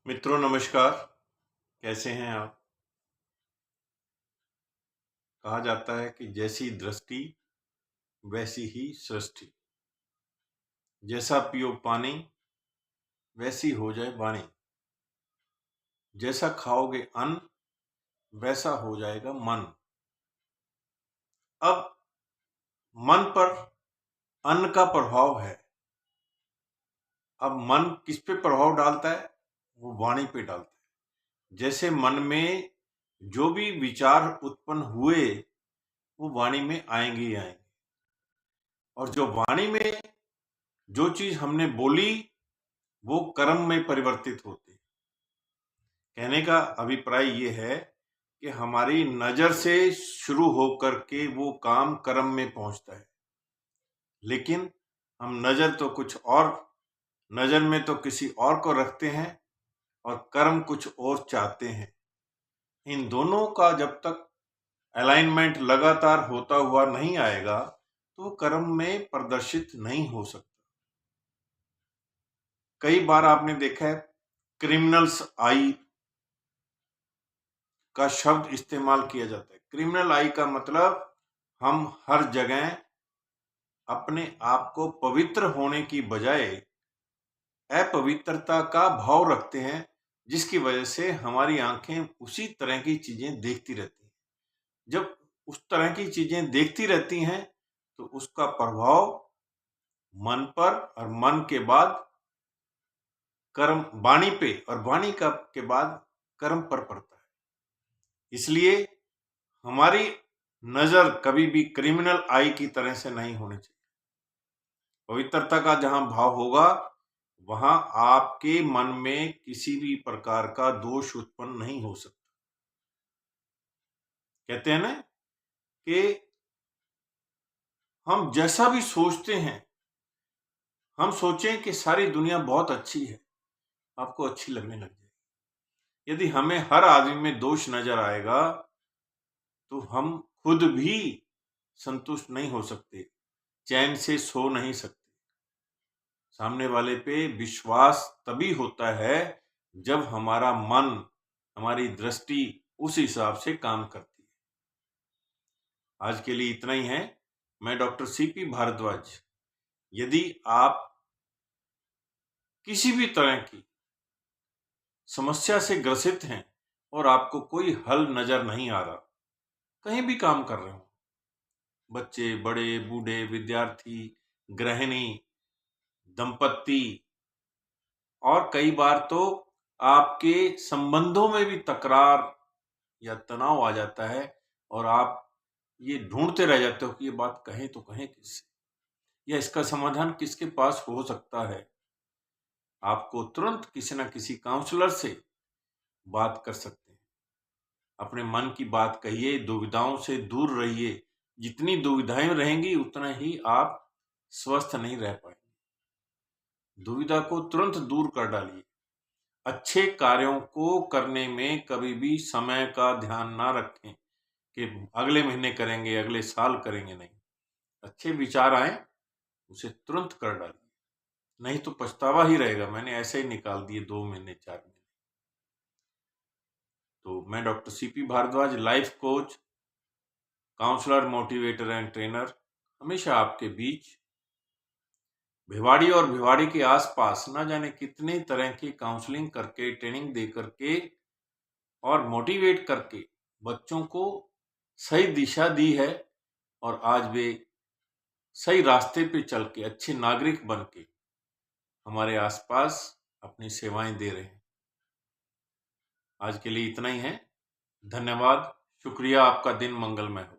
मित्रों नमस्कार। कैसे हैं आप? कहा जाता है कि जैसी दृष्टि वैसी ही सृष्टि। जैसा पियो पानी वैसी हो जाए वाणी। जैसा खाओगे अन्न वैसा हो जाएगा मन। अब मन पर अन्न का प्रभाव है। अब मन किस पे प्रभाव डालता है? वो वाणी पे डालता है। जैसे मन में जो भी विचार उत्पन्न हुए वो वाणी में आएंगे ही आएंगे। और जो वाणी में जो चीज हमने बोली वो कर्म में परिवर्तित होती है। कहने का अभिप्राय ये है कि हमारी नजर से शुरू होकर के वो काम कर्म में पहुंचता है, लेकिन हम नजर तो कुछ और, नजर में तो किसी और को रखते हैं और कर्म कुछ और चाहते हैं। इन दोनों का जब तक अलाइनमेंट लगातार होता हुआ नहीं आएगा तो कर्म में प्रदर्शित नहीं हो सकता। कई बार आपने देखा है क्रिमिनल्स आई का शब्द इस्तेमाल किया जाता है। क्रिमिनल आई का मतलब हम हर जगह अपने आप को पवित्र होने की बजाय अपवित्रता का भाव रखते हैं, जिसकी वजह से हमारी आंखें उसी तरह की चीजें देखती रहती हैं। जब उस तरह की चीजें देखती रहती हैं तो उसका प्रभाव मन पर, और मन के बाद कर्म वाणी पे, और वाणी का के बाद कर्म पर पड़ता है। इसलिए हमारी नजर कभी भी क्रिमिनल आई की तरह से नहीं होनी चाहिए। पवित्रता का जहां भाव होगा वहां आपके मन में किसी भी प्रकार का दोष उत्पन्न नहीं हो सकता। कहते हैं ना कि हम जैसा भी सोचते हैं, हम सोचें कि सारी दुनिया बहुत अच्छी है, आपको अच्छी लगने लग जाएगी। यदि हमें हर आदमी में दोष नजर आएगा तो हम खुद भी संतुष्ट नहीं हो सकते, चैन से सो नहीं सकते। सामने वाले पे विश्वास तभी होता है जब हमारा मन, हमारी दृष्टि उस हिसाब से काम करती है। आज के लिए इतना ही है। मैं डॉक्टर सीपी भारद्वाज। यदि आप किसी भी तरह की समस्या से ग्रसित हैं और आपको कोई हल नजर नहीं आ रहा, कहीं भी काम कर रहे हो, बच्चे, बड़े, बूढ़े, विद्यार्थी, गृहिणी, दंपत्ति, और कई बार तो आपके संबंधों में भी तकरार या तनाव आ जाता है और आप ये ढूंढते रह जाते हो कि ये बात कहें तो कहें किससे, या इसका समाधान किसके पास हो सकता है। आपको तुरंत किसी न किसी काउंसलर से बात कर सकते हैं। अपने मन की बात कहिए, दुविधाओं से दूर रहिए। जितनी दुविधाएं रहेंगी उतना ही आप स्वस्थ नहीं रह पाएंगे। दुविधा को तुरंत दूर कर डालिए। अच्छे कार्यों को करने में कभी भी समय का ध्यान ना रखें कि अगले महीने करेंगे, अगले साल करेंगे, नहीं। अच्छे विचार आए उसे तुरंत कर डालिए, नहीं तो पछतावा ही रहेगा, मैंने ऐसे ही निकाल दिए 2 महीने 4 महीने। तो मैं doctor CP Bhardwaj, life coach, counsellor, motivator and trainer, हमेशा आपके बीच भिवाड़ी और भिवाड़ी के आसपास न जाने कितने तरह की काउंसलिंग करके, ट्रेनिंग दे करके और मोटिवेट करके बच्चों को सही दिशा दी है, और आज वे सही रास्ते पे चल के अच्छे नागरिक बन के हमारे आसपास अपनी सेवाएं दे रहे हैं। आज के लिए इतना ही है। धन्यवाद, शुक्रिया। आपका दिन मंगलमय हो।